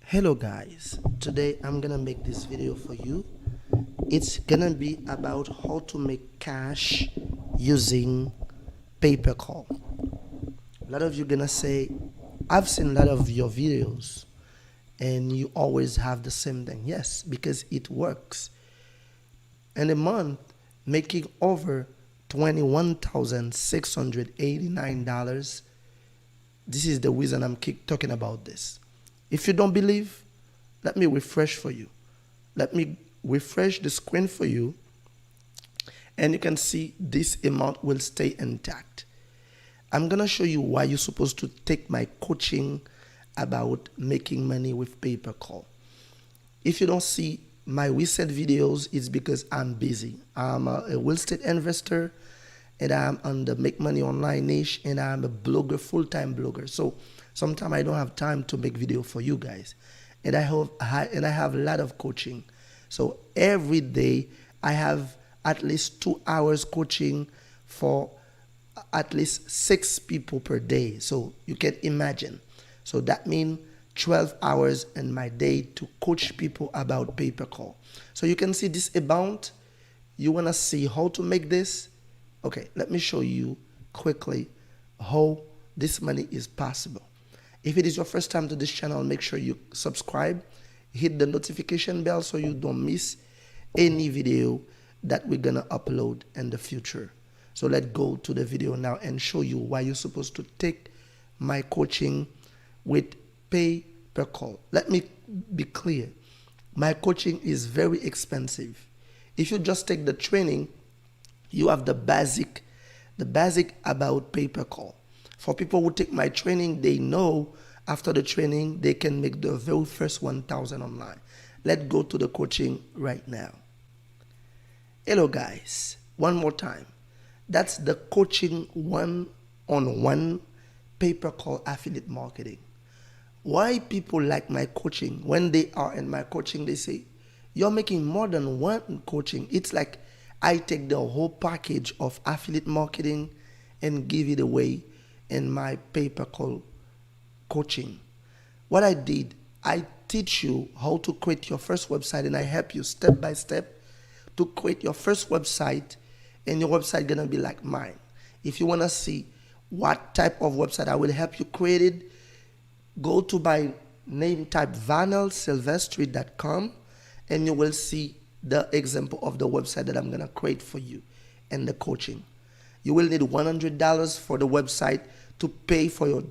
Hello guys, today I'm gonna make this video for you. It's gonna be about how to make cash using paper call. A lot of you gonna say, I've seen a lot of your videos and you always have the same thing. Yes, because it works. In a month, making over $21,689. This is the reason I'm keep talking about this. If you don't believe, let me refresh for you. Let me refresh the screen for you, and you can see this amount will stay intact. I'm gonna show you why you're supposed to take my coaching about making money with paper call. If you don't see my recent videos, it's because I'm busy. I'm a real estate investor, and I'm on the make money online niche, and I'm a blogger, full-time blogger. So sometimes I don't have time to make video for you guys, and I have a lot of coaching. So every day I have at least 2 hours coaching for at least 6 people per day. So you can imagine. So that means 12 hours in my day to coach people about paper call. So you can see this amount. You want to see how to make this? Okay, let me show you quickly how this money is possible. If it is your first time to this channel, make sure you subscribe, hit the notification bell so you don't miss any video that we're gonna upload in the future. So let's go to the video now and show you why you're supposed to take my coaching with pay per call. Let me be clear. My coaching is very expensive. If you just take the training, you have the basic about pay per call. For people who take my training, they know after the training they can make the very first 1,000 online. Let's go to the coaching right now. Hello guys, one more time. That's the coaching one-on-one pay per call affiliate marketing. Why people like my coaching? When they are in my coaching, they say, you're making more than one coaching. It's like I take the whole package of affiliate marketing and give it away in my pay per call coaching. What I did, I teach you how to create your first website, and I help you step by step to create your first website, and your website gonna be like mine. If you wanna see what type of website I will help you create it, go to my name, type vanelsylvester.com, and you will see the example of the website that I'm gonna create for you and the coaching. You will need $100 for the website to pay for your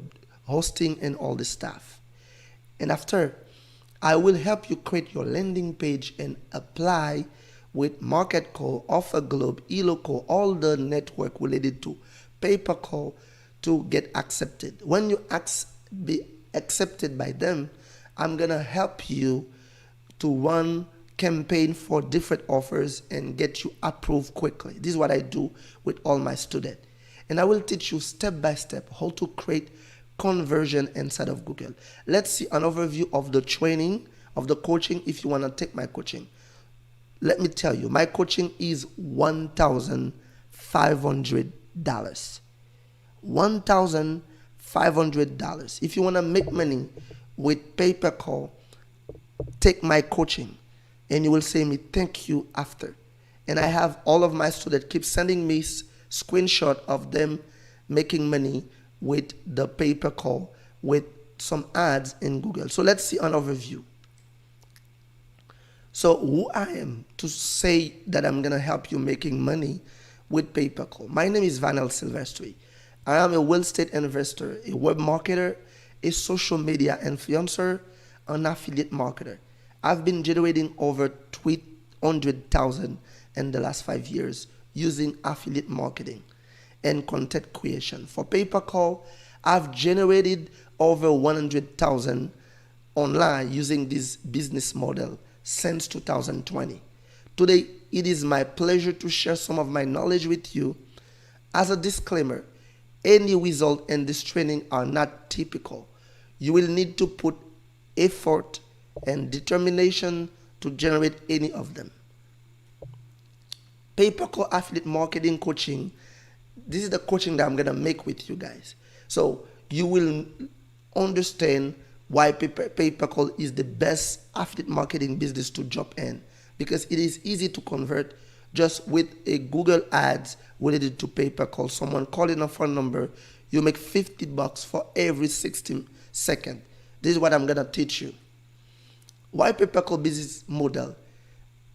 hosting and all this stuff. And after, I will help you create your landing page and apply with Market Call, Offer Globe, eLocal, all the network related to pay per call to get accepted. When you be accepted by them, I'm gonna help you to run campaign for different offers and get you approved quickly. This is what I do with all my students. And I will teach you step by step how to create conversion inside of Google. Let's see an overview of the training, of the coaching if you want to take my coaching. Let me tell you, my coaching is $1,500. $1,500. If you want to make money with pay per call, take my coaching, and you will say me thank you after. And I have all of my students keep sending me screenshot of them making money with the pay per call with some ads in Google. So let's see an overview. So who I am to say that I'm gonna help you making money with pay per call. My name is Sylvester. I am a real estate investor, a web marketer, a social media influencer, an affiliate marketer. I've been generating over 300,000 in the last 5 years using affiliate marketing and content creation. For pay per call, I've generated over 100,000 online using this business model since 2020. Today, it is my pleasure to share some of my knowledge with you. As a disclaimer, any result in this training are not typical. You will need to put effort and determination to generate any of them. Pay per call affiliate marketing coaching, this is the coaching that I'm gonna make with you guys. So you will understand why pay-per-call is the best affiliate marketing business to jump in, because it is easy to convert just with a Google ads related to pay-per-call. Someone calling a phone number, you make $50 for every 60 seconds. This is what I'm gonna teach you. Why pay-per-call business model?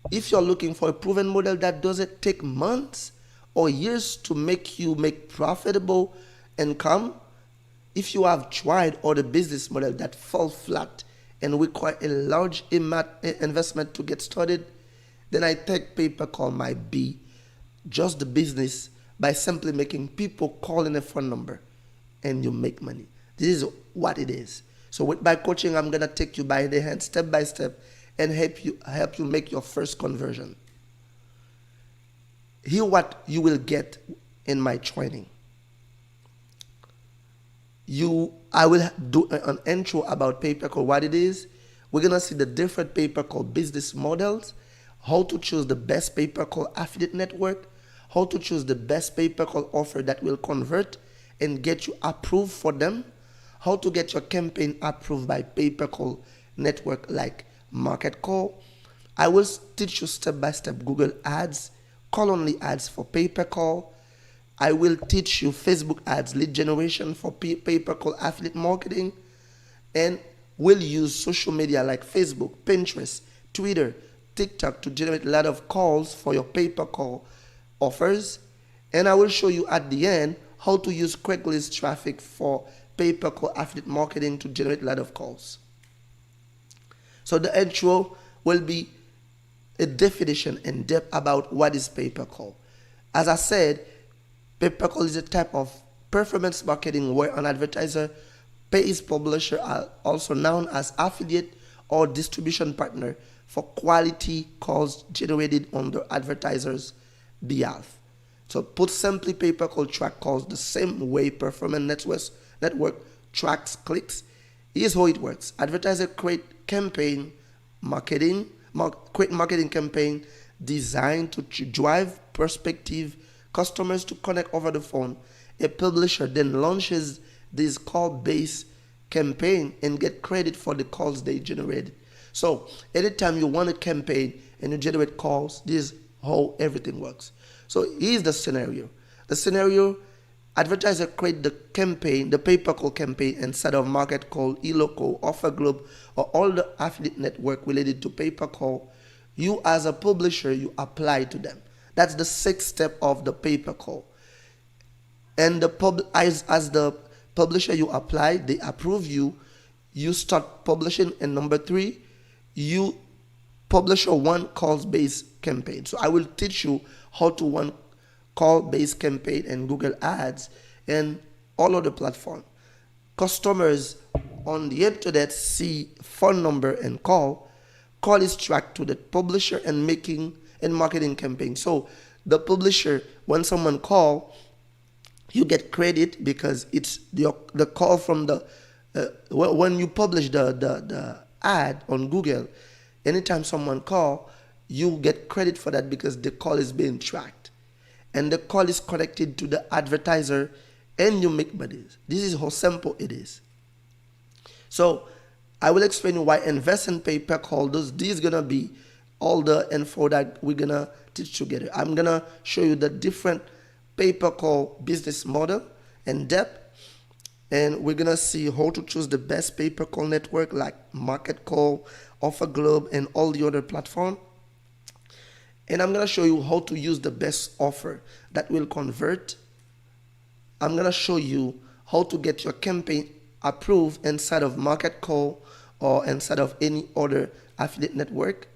If you're looking for a proven model that doesn't take months or years to make you make profitable income, if you have tried other business model that fall flat and require a large investment to get started, then I think pay-per-call might be just the business by simply making people call in a phone number and you make money. This is what it is. So with my coaching, I'm gonna take you by the hand step by step and help you make your first conversion. Hear what you will get in my training. I will do an intro about pay-per-call, what it is. We're gonna see the different pay-per-call business models, how to choose the best pay-per-call affiliate network, how to choose the best pay-per-call offer that will convert and get you approved for them, how to get your campaign approved by pay-per-call network like MarketCall. I will teach you step-by-step Google ads, call-only ads for pay-per-call. I will teach you Facebook ads, lead generation for pay-per-call affiliate marketing, and we'll use social media like Facebook, Pinterest, Twitter, TikTok to generate a lot of calls for your pay-per-call offers. And I will show you at the end how to use Craigslist traffic for pay-per-call affiliate marketing to generate a lot of calls. So the intro will be a definition in depth about what is pay-per-call. As I said, pay-per-call is a type of performance marketing where an advertiser pays publisher, also known as affiliate or distribution partner, for quality calls generated on the advertiser's behalf. So put simply, pay-per-call track calls the same way performance network tracks clicks. Here's how it works. Advertiser create marketing campaign designed to drive prospective customers to connect over the phone. A publisher then launches this call-based campaign and get credit for the calls they generated. So anytime you run a campaign and you generate calls, this is how everything works. So here's the scenario. The scenario, advertiser create the campaign, the pay-per-call campaign inside of MarketCall, eLoco, OfferGlobe, or all the affiliate network related to pay-per-call. You as a publisher, you apply to them. That's the sixth step of the pay-per-call. And as the publisher, you apply, they approve you, you start publishing, and number 3, you publish a one calls-based campaign. So I will teach you how to run call-based campaign in Google Ads and all other platforms. Customers on the internet see phone number and call is tracked to the publisher and marketing campaign. So the publisher, when someone call, you get credit because it's the call from the when you publish the ad on Google. Anytime someone call, you get credit for that because the call is being tracked, and the call is connected to the advertiser, and you make money. This is how simple it is. So I will explain you why invest in pay-per-call. This is gonna be all the info that we're gonna teach together. I'm gonna show you the different pay-per-call business model in depth, and we're gonna see how to choose the best pay-per-call network like MarketCall, OfferGlobe, and all the other platforms. And I'm gonna show you how to use the best offer that will convert. I'm gonna show you how to get your campaign approved inside of MarketCall or inside of any other affiliate network.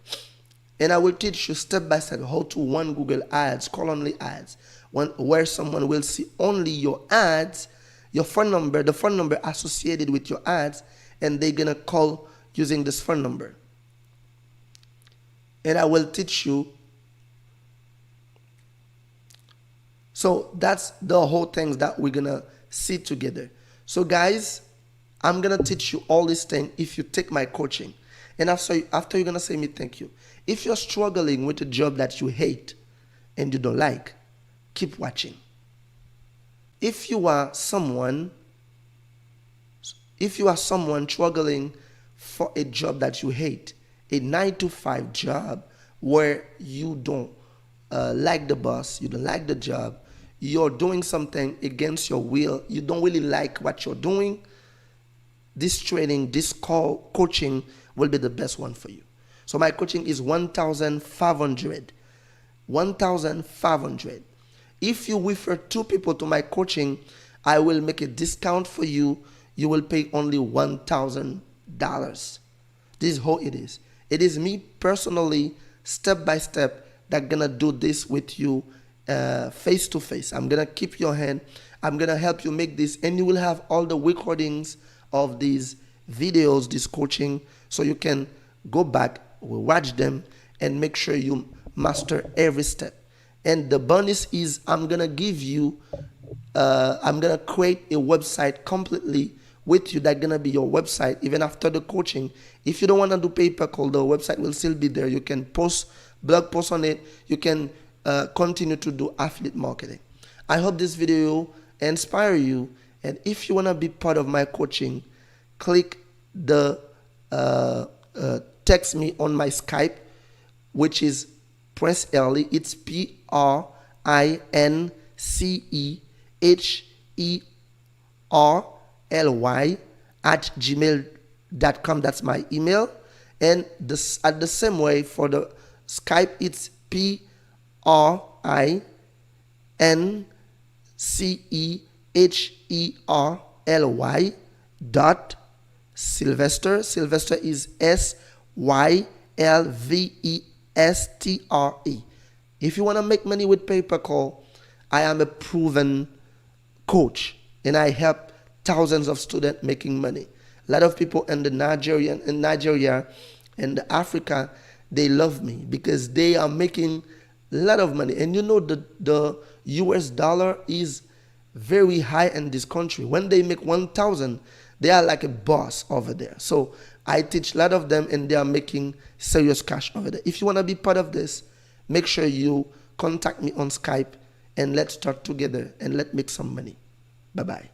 And I will teach you step by step how to run Google ads, call only ads, where someone will see only your ads, your phone number, the phone number associated with your ads, and they're gonna call using this phone number. And I will teach you. So that's the whole things that we're gonna see together. So guys, I'm gonna teach you all these things if you take my coaching. And after you're gonna say me thank you. If you're struggling with a job that you hate and you don't like, keep watching. If you are someone If you are someone struggling for a job that you hate, a 9 to 5 job where you don't like the boss, you don't like the job, you're doing something against your will, you don't really like what you're doing, this training, this coaching will be the best one for you. So my coaching is 1,500. 1,500. If you refer 2 people to my coaching, I will make a discount for you. You will pay only $1,000. This is how it is. It is me personally, step by step, that gonna do this with you face to face. I'm gonna keep your hand. I'm gonna help you make this, and you will have all the recordings of these videos, this coaching, so you can go back, watch them, and make sure you master every step. And the bonus is I'm gonna give you, I'm gonna create a website completely with you that's gonna be your website even after the coaching. If you don't want to do pay-per-call, the website will still be there. You can post blog posts on it. You can continue to do affiliate marketing. I hope this video inspire you, and if you want to be part of my coaching, click the text me on my Skype, which is Prince Herly. It's PRINCEHERLY @gmail.com. That's my email. And at the same way for the Skype, it's PRINCEHERLY .Sylvester is SYLVESTRE. If you want to make money with pay-per-call, I am a proven coach, and I help thousands of students making money. A lot of people in Nigeria and Africa, they love me because they are making a lot of money. And you know, the US dollar is very high in this country. When they make 1,000, they are like a boss over there. So I teach a lot of them, and they are making serious cash over there. If you want to be part of this, make sure you contact me on Skype, and let's talk together, and let's make some money. Bye-bye.